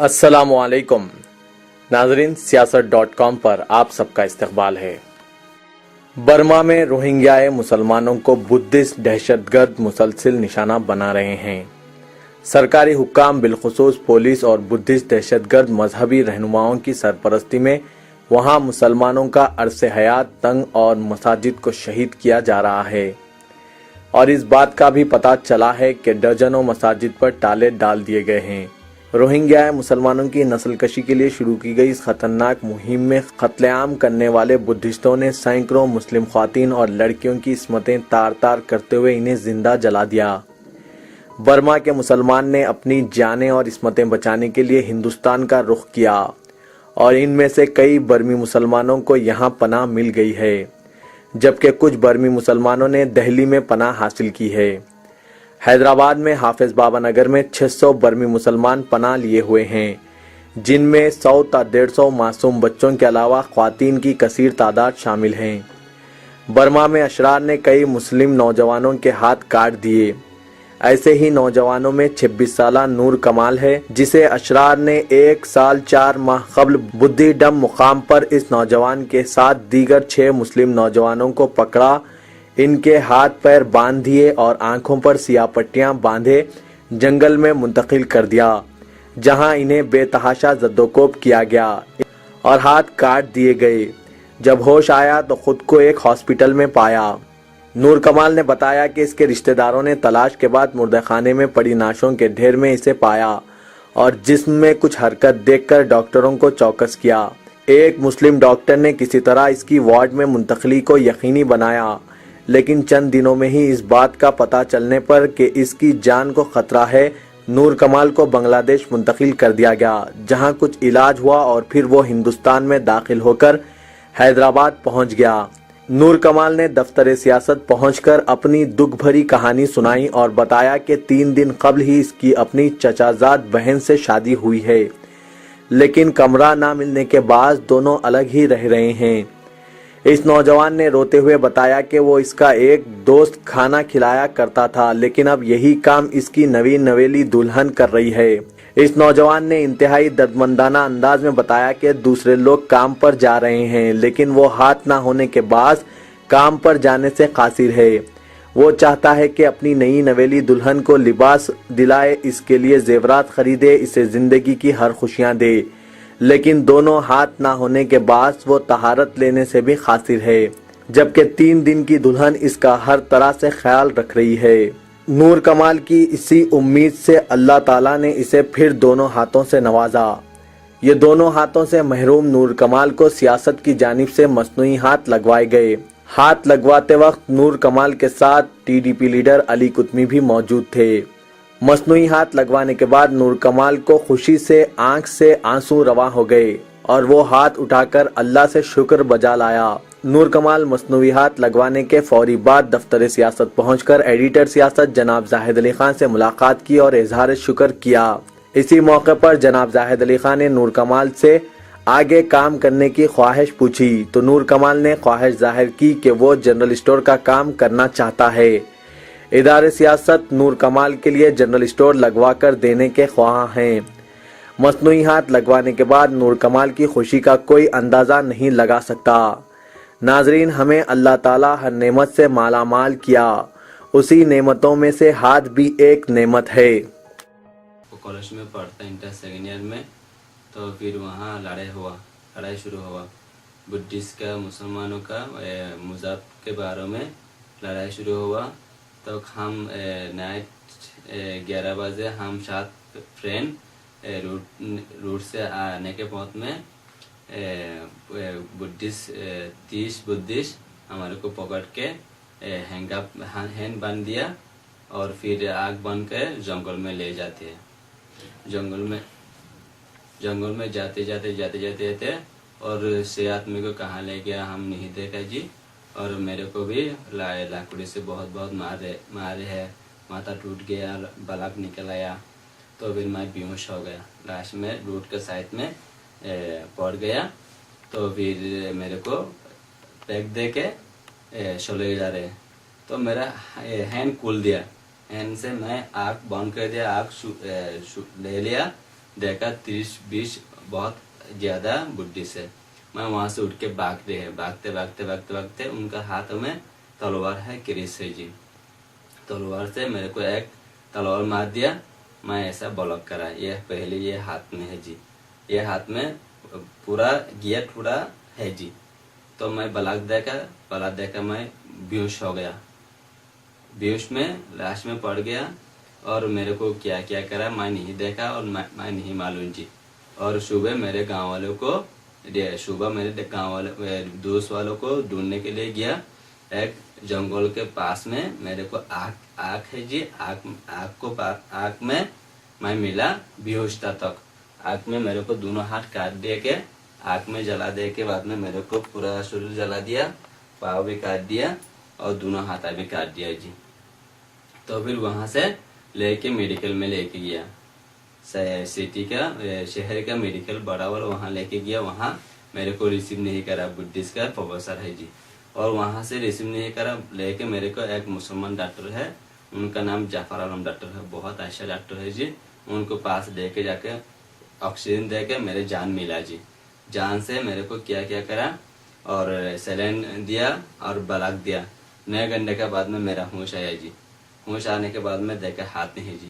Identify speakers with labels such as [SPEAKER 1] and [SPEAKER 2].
[SPEAKER 1] अस्सलामुअलैकुम नाजरीन, सियासत.com पर आप सबका इस्तकबाल है। बर्मा में रोहिंग्याए मुसलमानों को बुद्धिस्ट दहशतगर्द मुसलसल निशाना बना रहे हैं। सरकारी हुक्काम बिलखुसूस पुलिस और बुद्धिस्ट दहशतगर्द मजहबी रहनुमाओं की सरपरस्ती में वहां मुसलमानों का अरसे हयात तंग और मसाजिद को शहीद किया जा रहा है। और इस बात का भी पता चला है कि दर्जनों मसाजिद पर ताले डाल दिए गए हैं। रोहिंग्या मुसलमानों की नस्लकशी के लिए शुरू की गई इस खतरनाक मुहिम में कत्लेआम करने वाले बुद्धिस्टों ने सैकड़ों मुस्लिम ख्वातीन और लड़कियों की इस्मतें तार तार करते हुए इन्हें जिंदा जला दिया। बर्मा के मुसलमान ने अपनी जानें और इस्मतें बचाने के लिए हिंदुस्तान का रुख किया और इनमें से कई बर्मी मुसलमानों को यहाँ पनाह मिल गई है, जबकि कुछ बर्मी मुसलमानों ने दिल्ली में पनाह हासिल की है। हैदराबाद में हाफिज बाबा नगर में 600 बर्मी मुसलमान पनाह लिए हुए हैं, जिनमें 100 ता 150 मासूम बच्चों के अलावा ख्वातीन की कसीर तादाद शामिल हैं। बर्मा में अशरार ने कई मुस्लिम नौजवानों के हाथ काट दिए। ऐसे ही नौजवानों में 26 साला नूर कमाल है, जिसे अशरार ने 1 साल 4 माह कबल बुद्धिडम मुकाम पर इस नौजवान के साथ दीगर 6 मुस्लिम नौजवानों को पकड़ा, इनके हाथ पैर बांध दिए और आंखों पर सियाह पट्टियां बांधे जंगल में मुंतकिल कर दिया, जहां इन्हें बेतहाशा जद्दोकोब किया गया और हाथ काट दिए गए। जब होश आया तो खुद को एक हॉस्पिटल में पाया। नूर कमाल ने बताया कि इसके रिश्तेदारों ने तलाश के बाद मुर्देखाने में पड़ी नाशों के ढेर में इसे पाया और जिस्म में कुछ हरकत देखकर डॉक्टरों को चौकस किया। एक मुस्लिम डॉक्टर ने किसी तरह इसकी वार्ड में मुंतकली को यकीनी बनाया, लेकिन चंद दिनों में ही इस बात का पता चलने पर कि इसकी जान को खतरा है, नूर कमाल को बांग्लादेश मुंतकिल कर दिया गया, जहां कुछ इलाज हुआ और फिर वो हिंदुस्तान में दाखिल होकर हैदराबाद पहुंच गया। नूर कमाल ने दफ्तर सियासत पहुंचकर अपनी दुख भरी कहानी सुनाई और बताया कि 3 दिन कबल ही इसकी अपनी चचाजाद बहन से शादी हुई है, लेकिन कमरा ना मिलने के बाद दोनों अलग ही रह रहे हैं। इस नौजवान ने रोते हुए बताया कि वो इसका एक दोस्त खाना खिलाया करता था, लेकिन अब यही काम इसकी नवी नवेली दुल्हन कर रही है। इस नौजवान ने इंतहाई दर्दमंदाना अंदाज में बताया कि दूसरे लोग काम पर जा रहे हैं, लेकिन वो हाथ ना होने के बाद काम पर जाने से कासिर है। वो चाहता है कि अपनी नई नवेली दुल्हन को लिबास दिलाए, इसके लिए जेवरात खरीदे, इसे जिंदगी की हर खुशियां दे, लेकिन दोनों हाथ ना होने के बाद वो तहारत लेने से भी कासिर है, जबकि 3 दिन की दुल्हन इसका हर तरह से ख्याल रख रही है। नूर कमाल की इसी उम्मीद से अल्लाह ताला ने इसे फिर दोनों हाथों से नवाजा। ये दोनों हाथों से महरूम नूर कमाल को सियासत की जानिब से मसनूई हाथ लगवाए गए। हाथ लगवाते वक्त नूर कमाल के साथ टीडीपी लीडर अली कुतमी भी मौजूद थे। मसनूई हाथ लगवाने के बाद नूर कमाल को खुशी से आंख से आंसू रवा हो गए और वो हाथ उठाकर अल्लाह से शुक्र बजा लाया। नूर कमाल मसनूई हाथ लगवाने के फौरी बाद दफ्तर सियासत पहुंचकर एडिटर सियासत जनाब जाहिद अली खान से मुलाकात की और इजहार शुक्र किया। इसी मौके पर जनाब जाहिद अली खान ने नूर कमाल से आगे काम करने की ख्वाहिश पूछी, तो नूर कमाल ने ख्वाहिश जाहिर की कि वो जनरल स्टोर का काम करना चाहता है। इदारे सियासत नूर कमाल के लिए जनरल स्टोर लगवा कर देने के ख्वाह हैं। मसनूई हाथ लगवाने के बाद नूर कमाल की खुशी का कोई अंदाज़ा नहीं लगा सकता। नाजरीन, हमें अल्लाह ताला हर नेमत से माला माल किया, उसी नेमतों में से हाथ भी एक नेमत है।
[SPEAKER 2] कॉलेज में पढ़ता इंटर सेकेंड ईयर में, तो फिर वहाँ लड़ाई शुरू हुआ। बुद्धिस्ट का मुसलमानों का मज़हब के बारे में लड़ाई शुरू हुआ। तो हम नाइट 11 बजे हम 7 फ्रेंड रूट से आने के पहुँच में बुद्धिस्ट 30 बुद्धिस्ट हमारे को पकड़ के हैंड बांध दिया और फिर आग बंद कर जंगल में ले जाते हैं। जंगल में जाते और से आदमी को कहाँ ले गया हम नहीं देखा जी। और मेरे को भी लाकड़ी से बहुत मारे है, माथा टूट गया, बलक निकल आया, तो फिर मैं बेहोश हो गया। लास्ट में रोड के साइड में पड़ गया। तो फिर मेरे को पैक दे के चले जा रहे, तो मेरा हैंड खोल दिया। हैंड से मैं आँख बंद कर दिया, आँख ले लिया, देखा 30-20 बहुत ज़्यादा बुड्ढिस है। मैं वहाँ से उठ के भागते हैं, भागते भागते भागते भागते उनका हाथ में तलवार है, क्रिस है जी। तलवार से मेरे को एक तलवार मार दिया, मैं ऐसा ब्लॉक करा। ये पहले ये हाथ में है जी, ये हाथ में पूरा गियर थोड़ा है जी। तो मैं ब्लॉक देखा मैं बेहोश हो गया। बेहोश में लास्ट में पड़ गया और मेरे को क्या क्या करा मैं नहीं देखा और मैं नहीं मालूम जी। और सुबह मेरे गांव वालों को मेरे गांव वाले दोस्त वालों को ढूंढने के लिए गया। एक जंगल के पास में मेरे को आग है जी, आग में मैं मिला बेहोश था तक। आग में मेरे को दोनों हाथ काट दिए के आग में जला दे के बाद में मेरे को पूरा शरीर जला दिया, पाँव भी काट दिया और दोनों हाथ भी काट दिया जी। तो फिर वहां से लेके मेडिकल में लेके गया, सिटी का शहर का मेडिकल बड़ा वाला, वहाँ लेके गया। वहाँ मेरे को रिसीव नहीं करा, बुद्धिस्ट का प्रोफेसर है जी। और वहाँ से रिसीव नहीं करा, लेके मेरे को एक मुसलमान डॉक्टर है, उनका नाम जाफर आलम डॉक्टर है, बहुत अच्छा डॉक्टर है जी। उनको पास लेके जाके ऑक्सीजन दे के मेरे जान मिला जी। जान से मेरे को क्या क्या करा और सैलाइन दिया और ब्लॉक दिया। 9 घंटे के बाद में मेरा होश आया जी। होश आने के बाद में देखा हाथ नहीं जी,